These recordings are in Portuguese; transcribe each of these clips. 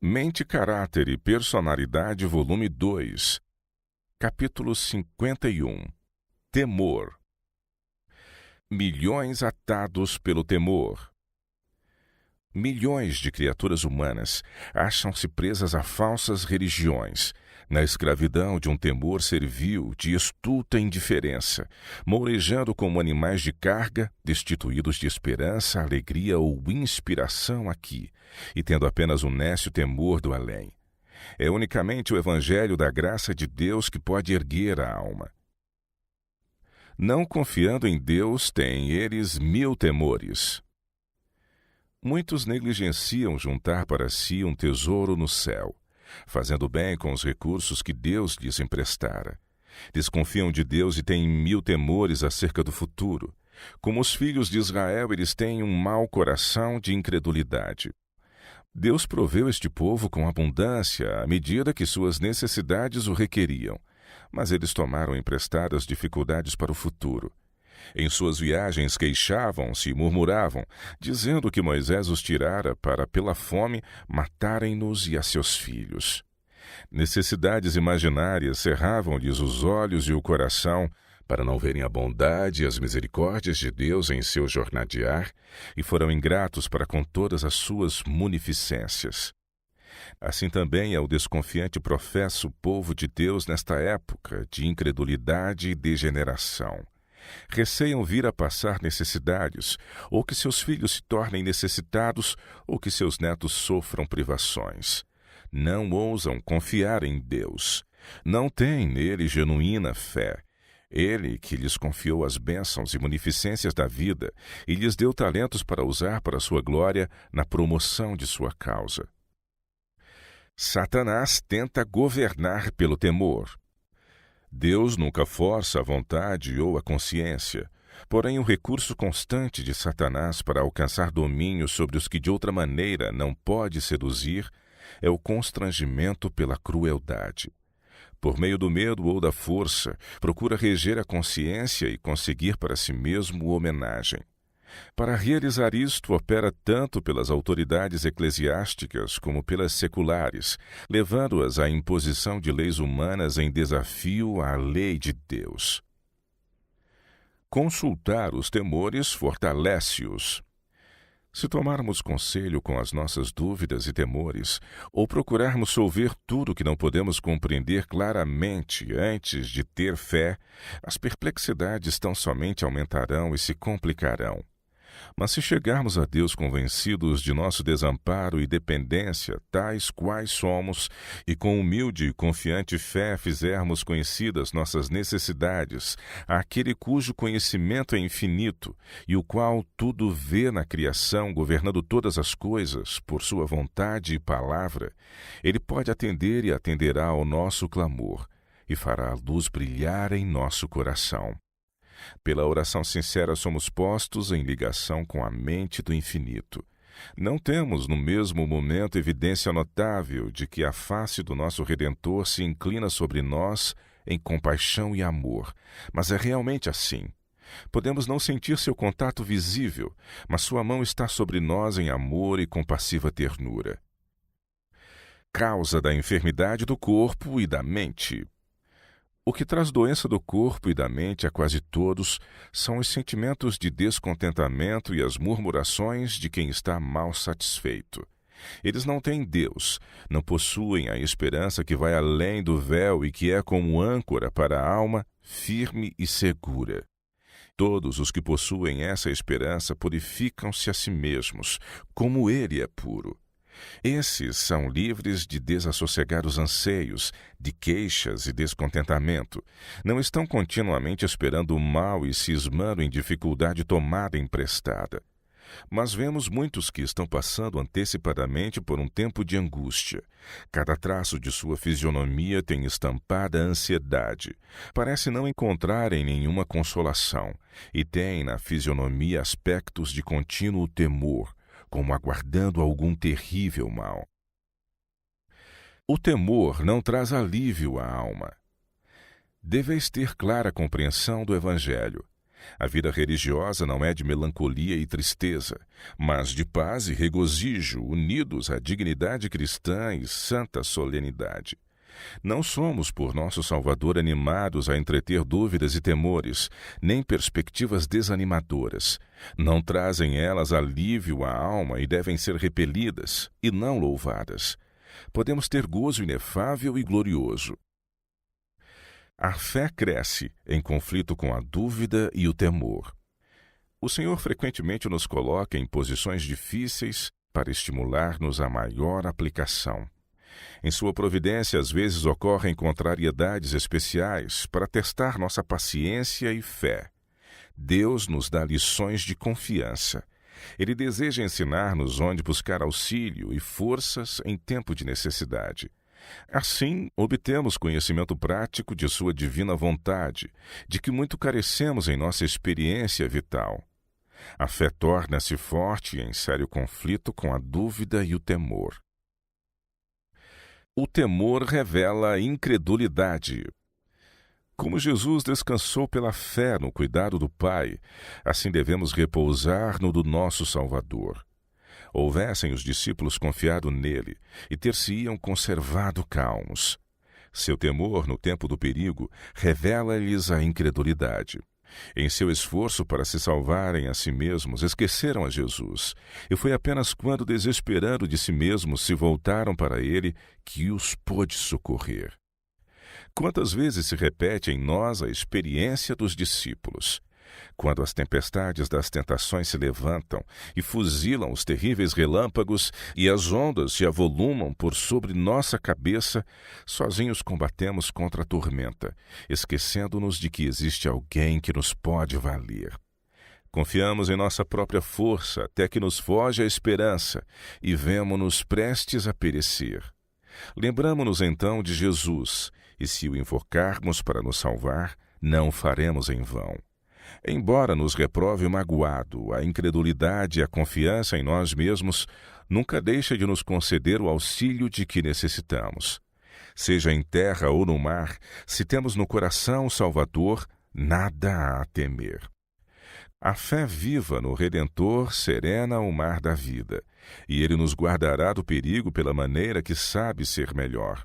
Mente, Caráter e Personalidade, volume 2, capítulo 51. Temor. Milhões atados pelo temor. Milhões de criaturas humanas acham-se presas a falsas religiões, na escravidão de um temor servil de estulta indiferença, mourejando como animais de carga, destituídos de esperança, alegria ou inspiração aqui, e tendo apenas um nécio temor do além. É unicamente o evangelho da graça de Deus que pode erguer a alma. Não confiando em Deus, têm eles 1000 temores. Muitos negligenciam juntar para si um tesouro no céu, fazendo bem com os recursos que Deus lhes emprestara. Desconfiam de Deus e têm 1000 temores acerca do futuro. Como os filhos de Israel, eles têm um mau coração de incredulidade. Deus proveu este povo com abundância à medida que suas necessidades o requeriam, mas eles tomaram emprestadas dificuldades para o futuro. Em suas viagens queixavam-se e murmuravam, dizendo que Moisés os tirara para, pela fome, matarem-nos e a seus filhos. Necessidades imaginárias cerravam-lhes os olhos e o coração, para não verem a bondade e as misericórdias de Deus em seu jornadear, e foram ingratos para com todas as suas munificências. Assim também é o desconfiante professo povo de Deus nesta época de incredulidade e degeneração. Receiam vir a passar necessidades, ou que seus filhos se tornem necessitados, ou que seus netos sofram privações. Não ousam confiar em Deus. Não têm nele genuína fé. Ele que lhes confiou as bênçãos e munificências da vida e lhes deu talentos para usar para sua glória na promoção de sua causa. Satanás tenta governar pelo temor. Deus nunca força a vontade ou a consciência, porém o recurso constante de Satanás para alcançar domínio sobre os que de outra maneira não pode seduzir é o constrangimento pela crueldade. Por meio do medo ou da força, procura reger a consciência e conseguir para si mesmo homenagem. Para realizar isto, opera tanto pelas autoridades eclesiásticas como pelas seculares, levando-as à imposição de leis humanas em desafio à lei de Deus. Consultar os temores fortalece-os. Se tomarmos conselho com as nossas dúvidas e temores, ou procurarmos solver tudo que não podemos compreender claramente antes de ter fé, as perplexidades tão somente aumentarão e se complicarão. Mas se chegarmos a Deus convencidos de nosso desamparo e dependência, tais quais somos, e com humilde e confiante fé fizermos conhecidas nossas necessidades àquele cujo conhecimento é infinito e o qual tudo vê na criação, governando todas as coisas por sua vontade e palavra, ele pode atender e atenderá ao nosso clamor e fará a luz brilhar em nosso coração. Pela oração sincera somos postos em ligação com a mente do infinito. Não temos no mesmo momento evidência notável de que a face do nosso Redentor se inclina sobre nós em compaixão e amor, mas é realmente assim. Podemos não sentir seu contato visível, mas sua mão está sobre nós em amor e compassiva ternura. Causa da enfermidade do corpo e da mente. O que traz doença do corpo e da mente a quase todos são os sentimentos de descontentamento e as murmurações de quem está mal satisfeito. Eles não têm Deus, não possuem a esperança que vai além do véu e que é como âncora para a alma, firme e segura. Todos os que possuem essa esperança purificam-se a si mesmos, como ele é puro. Esses são livres de desassossegados anseios, de queixas e descontentamento. Não estão continuamente esperando o mal e cismando em dificuldade tomada emprestada. Mas vemos muitos que estão passando antecipadamente por um tempo de angústia. Cada traço de sua fisionomia tem estampada a ansiedade. Parece não encontrarem nenhuma consolação, e tem na fisionomia aspectos de contínuo temor, como aguardando algum terrível mal. O temor não traz alívio à alma. Deveis ter clara compreensão do Evangelho. A vida religiosa não é de melancolia e tristeza, mas de paz e regozijo, unidos à dignidade cristã e santa solenidade. Não somos, por nosso Salvador, animados a entreter dúvidas e temores, nem perspectivas desanimadoras. Não trazem elas alívio à alma e devem ser repelidas, e não louvadas. Podemos ter gozo inefável e glorioso. A fé cresce em conflito com a dúvida e o temor. O Senhor frequentemente nos coloca em posições difíceis para estimular-nos a maior aplicação. Em sua providência, às vezes ocorrem contrariedades especiais para testar nossa paciência e fé. Deus nos dá lições de confiança. Ele deseja ensinar-nos onde buscar auxílio e forças em tempo de necessidade. Assim, obtemos conhecimento prático de sua divina vontade, de que muito carecemos em nossa experiência vital. A fé torna-se forte em sério conflito com a dúvida e o temor. O temor revela a incredulidade. Como Jesus descansou pela fé no cuidado do Pai, assim devemos repousar no do nosso Salvador. Houvessem os discípulos confiado nele e ter-se-iam conservado calmos. Seu temor no tempo do perigo revela-lhes a incredulidade. Em seu esforço para se salvarem a si mesmos, esqueceram a Jesus, e foi apenas quando, desesperando de si mesmos, se voltaram para ele, que os pôde socorrer. Quantas vezes se repete em nós a experiência dos discípulos? Quando as tempestades das tentações se levantam e fuzilam os terríveis relâmpagos e as ondas se avolumam por sobre nossa cabeça, sozinhos combatemos contra a tormenta, esquecendo-nos de que existe alguém que nos pode valer. Confiamos em nossa própria força até que nos foge a esperança e vemo-nos prestes a perecer. Lembramo-nos então de Jesus, e se o invocarmos para nos salvar, não o faremos em vão. Embora nos reprove o magoado, a incredulidade e a confiança em nós mesmos nunca deixa de nos conceder o auxílio de que necessitamos. Seja em terra ou no mar, se temos no coração o Salvador, nada há a temer. A fé viva no Redentor serena o mar da vida, e ele nos guardará do perigo pela maneira que sabe ser melhor.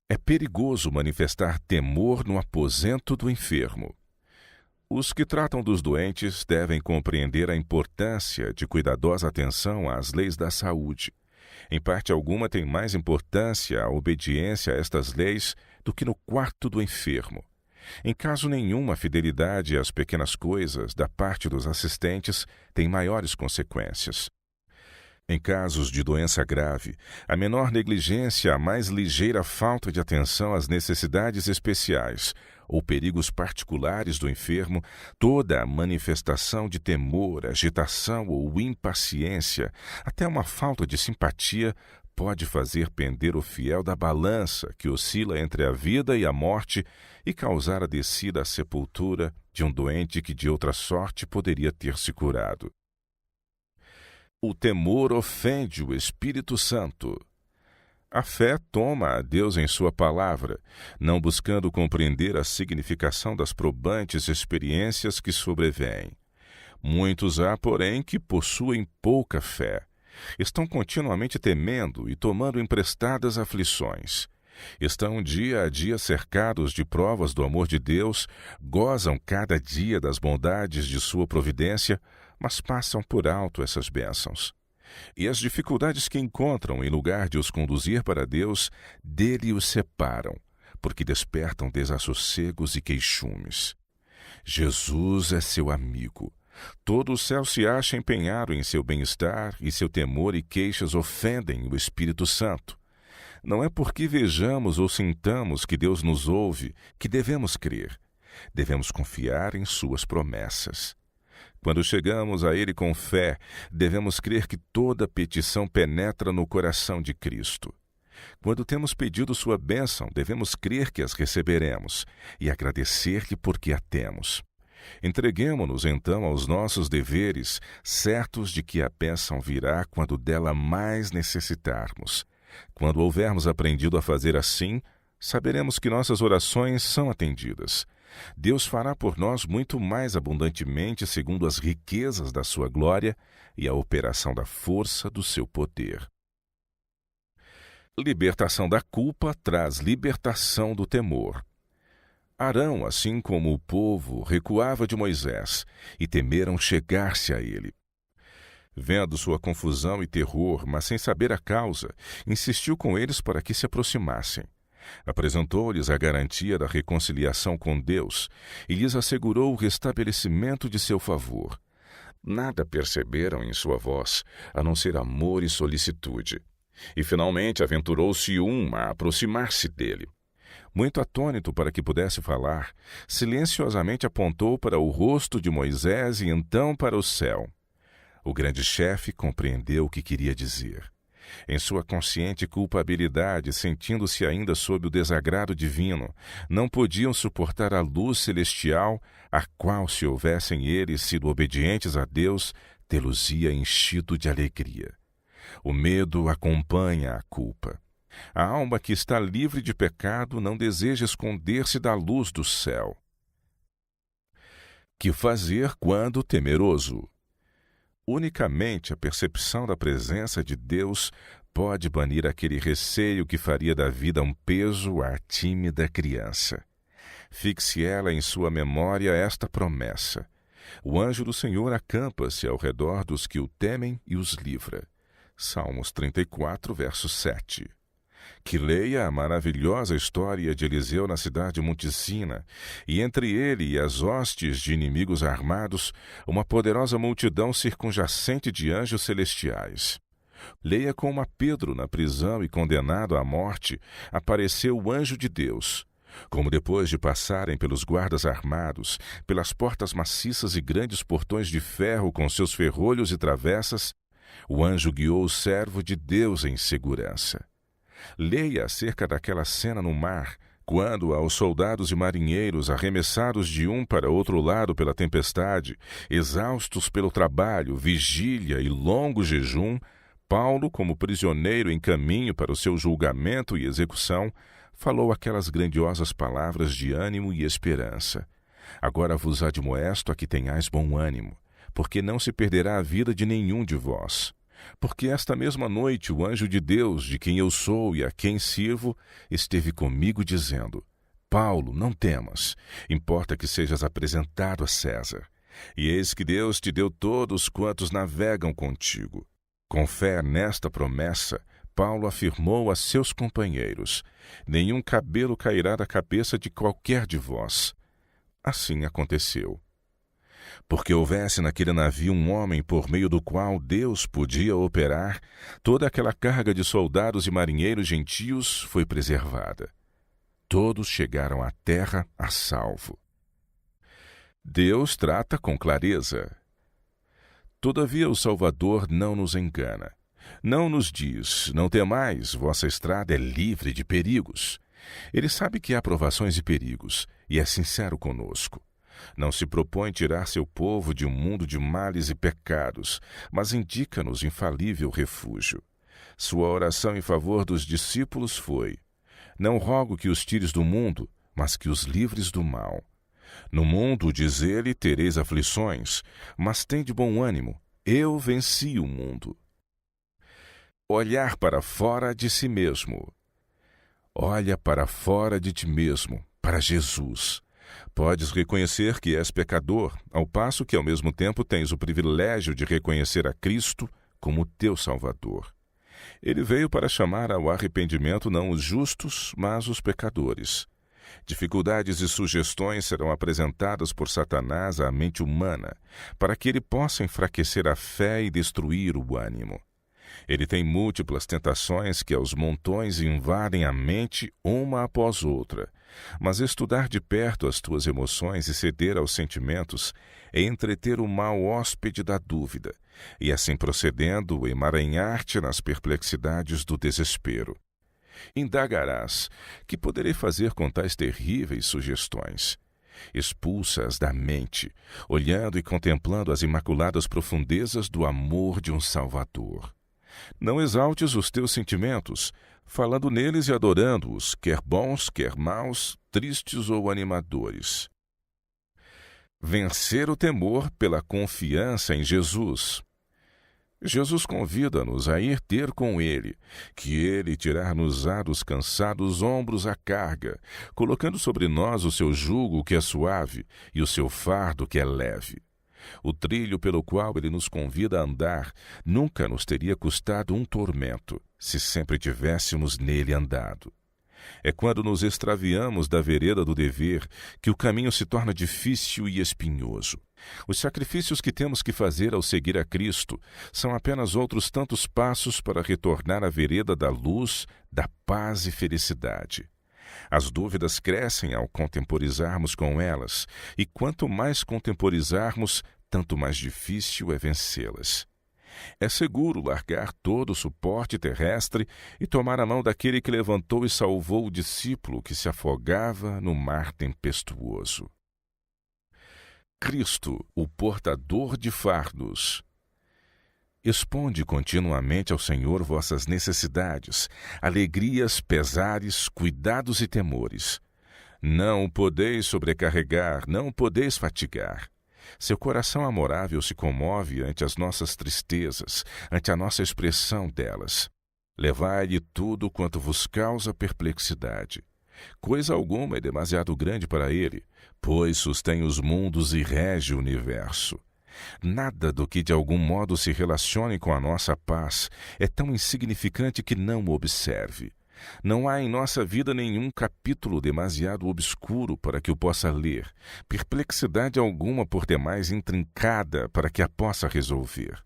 É perigoso manifestar temor no aposento do enfermo. Os que tratam dos doentes devem compreender a importância de cuidadosa atenção às leis da saúde. Em parte alguma tem mais importância a obediência a estas leis do que no quarto do enfermo. Em caso nenhum, a fidelidade às pequenas coisas da parte dos assistentes tem maiores consequências. Em casos de doença grave, a menor negligência, a mais ligeira falta de atenção às necessidades especiais ou perigos particulares do enfermo, toda a manifestação de temor, agitação ou impaciência, até uma falta de simpatia, pode fazer pender o fiel da balança que oscila entre a vida e a morte e causar a descida à sepultura de um doente que de outra sorte poderia ter se curado. O temor ofende o Espírito Santo. A fé toma a Deus em sua palavra, não buscando compreender a significação das probantes experiências que sobrevêm. Muitos há, porém, que possuem pouca fé. Estão continuamente temendo e tomando emprestadas aflições. Estão dia a dia cercados de provas do amor de Deus, gozam cada dia das bondades de sua providência, mas passam por alto essas bênçãos. E as dificuldades que encontram, em lugar de os conduzir para Deus, dele os separam, porque despertam desassossegos e queixumes. Jesus é seu amigo. Todo o céu se acha empenhado em seu bem-estar e seu temor e queixas ofendem o Espírito Santo. Não é porque vejamos ou sintamos que Deus nos ouve que devemos crer. Devemos confiar em suas promessas. Quando chegamos a Ele com fé, devemos crer que toda petição penetra no coração de Cristo. Quando temos pedido sua bênção, devemos crer que as receberemos e agradecer-lhe porque a temos. Entreguemo-nos então aos nossos deveres, certos de que a bênção virá quando dela mais necessitarmos. Quando houvermos aprendido a fazer assim, saberemos que nossas orações são atendidas. Deus fará por nós muito mais abundantemente segundo as riquezas da sua glória e a operação da força do seu poder. Libertação da culpa traz libertação do temor. Arão, assim como o povo, recuava de Moisés e temeram chegar-se a ele. Vendo sua confusão e terror, mas sem saber a causa, insistiu com eles para que se aproximassem. Apresentou-lhes a garantia da reconciliação com Deus e lhes assegurou o restabelecimento de seu favor. Nada perceberam em sua voz, a não ser amor e solicitude. E finalmente aventurou-se a aproximar-se dele. Muito atônito para que pudesse falar, silenciosamente apontou para o rosto de Moisés e então para o céu. O grande chefe compreendeu o que queria dizer. Em sua consciente culpabilidade, sentindo-se ainda sob o desagrado divino, não podiam suportar a luz celestial, a qual, se houvessem eles sido obedientes a Deus, tê-los-ia enchido de alegria. O medo acompanha a culpa. A alma que está livre de pecado não deseja esconder-se da luz do céu. Que fazer quando temeroso? Unicamente a percepção da presença de Deus pode banir aquele receio que faria da vida um peso à tímida criança. Fixe ela em sua memória esta promessa: o anjo do Senhor acampa-se ao redor dos que o temem e os livra. Salmos 34, verso 7. Que leia a maravilhosa história de Eliseu na cidade de Monte Sina, e entre ele e as hostes de inimigos armados, uma poderosa multidão circunjacente de anjos celestiais. Leia como a Pedro, na prisão e condenado à morte, apareceu o anjo de Deus. Como depois de passarem pelos guardas armados, pelas portas maciças e grandes portões de ferro com seus ferrolhos e travessas, o anjo guiou o servo de Deus em segurança. Leia acerca daquela cena no mar, quando aos soldados e marinheiros arremessados de um para outro lado pela tempestade, exaustos pelo trabalho, vigília e longo jejum, Paulo, como prisioneiro em caminho para o seu julgamento e execução, falou aquelas grandiosas palavras de ânimo e esperança. Agora vos admoesto a que tenhais bom ânimo, porque não se perderá a vida de nenhum de vós. Porque esta mesma noite o anjo de Deus, de quem eu sou e a quem sirvo, esteve comigo dizendo: Paulo, não temas, importa que sejas apresentado a César. E eis que Deus te deu todos quantos navegam contigo. Com fé nesta promessa, Paulo afirmou a seus companheiros: nenhum cabelo cairá da cabeça de qualquer de vós. Assim aconteceu. Porque houvesse naquele navio um homem por meio do qual Deus podia operar, toda aquela carga de soldados e marinheiros gentios foi preservada. Todos chegaram à terra a salvo. Deus trata com clareza. Todavia o Salvador não nos engana. Não nos diz: não temais, vossa estrada é livre de perigos. Ele sabe que há provações e perigos, e é sincero conosco. Não se propõe tirar seu povo de um mundo de males e pecados, mas indica-nos infalível refúgio. Sua oração em favor dos discípulos foi: não rogo que os tires do mundo, mas que os livres do mal. No mundo, diz ele, tereis aflições, mas tende bom ânimo, eu venci o mundo. Olhar para fora de si mesmo. Olha para fora de ti mesmo, para Jesus. Podes reconhecer que és pecador, ao passo que ao mesmo tempo tens o privilégio de reconhecer a Cristo como teu Salvador. Ele veio para chamar ao arrependimento não os justos, mas os pecadores. Dificuldades e sugestões serão apresentadas por Satanás à mente humana, para que ele possa enfraquecer a fé e destruir o ânimo. Ele tem múltiplas tentações que aos montões invadem a mente uma após outra, mas estudar de perto as tuas emoções e ceder aos sentimentos é entreter o mau hóspede da dúvida, e assim procedendo, emaranhar-te nas perplexidades do desespero. Indagarás: que poderei fazer com tais terríveis sugestões? Expulsa-as da mente, olhando e contemplando as imaculadas profundezas do amor de um Salvador. Não exaltes os teus sentimentos, falando neles e adorando-os, quer bons, quer maus, tristes ou animadores. Vencer o temor pela confiança em Jesus. Jesus convida-nos a ir ter com Ele, que Ele tirar-nos-á dos cansados ombros a carga, colocando sobre nós o seu jugo que é suave e o seu fardo que é leve. O trilho pelo qual Ele nos convida a andar nunca nos teria custado um tormento, se sempre tivéssemos nele andado. É quando nos extraviamos da vereda do dever que o caminho se torna difícil e espinhoso. Os sacrifícios que temos que fazer ao seguir a Cristo são apenas outros tantos passos para retornar à vereda da luz, da paz e felicidade. As dúvidas crescem ao contemporizarmos com elas, e quanto mais contemporizarmos, tanto mais difícil é vencê-las. É seguro largar todo o suporte terrestre e tomar a mão daquele que levantou e salvou o discípulo que se afogava no mar tempestuoso. Cristo, o portador de fardos. Exponde continuamente ao Senhor vossas necessidades, alegrias, pesares, cuidados e temores. Não o podeis sobrecarregar, não o podeis fatigar. Seu coração amorável se comove ante as nossas tristezas, ante a nossa expressão delas. Levai-lhe tudo quanto vos causa perplexidade. Coisa alguma é demasiado grande para ele, pois sustém os mundos e rege o universo. Nada do que de algum modo se relacione com a nossa paz é tão insignificante que não o observe. Não há em nossa vida nenhum capítulo demasiado obscuro para que o possa ler, perplexidade alguma por demais intrincada para que a possa resolver.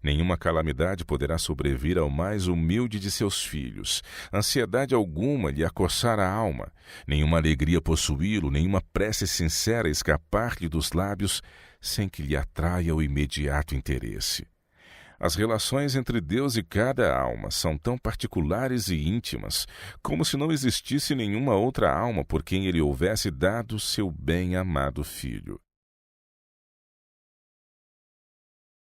Nenhuma calamidade poderá sobrevir ao mais humilde de seus filhos, ansiedade alguma lhe acossar a alma, nenhuma alegria possuí-lo, nenhuma prece sincera escapar-lhe dos lábios, sem que lhe atraia o imediato interesse. As relações entre Deus e cada alma são tão particulares e íntimas, como se não existisse nenhuma outra alma por quem ele houvesse dado seu bem-amado Filho.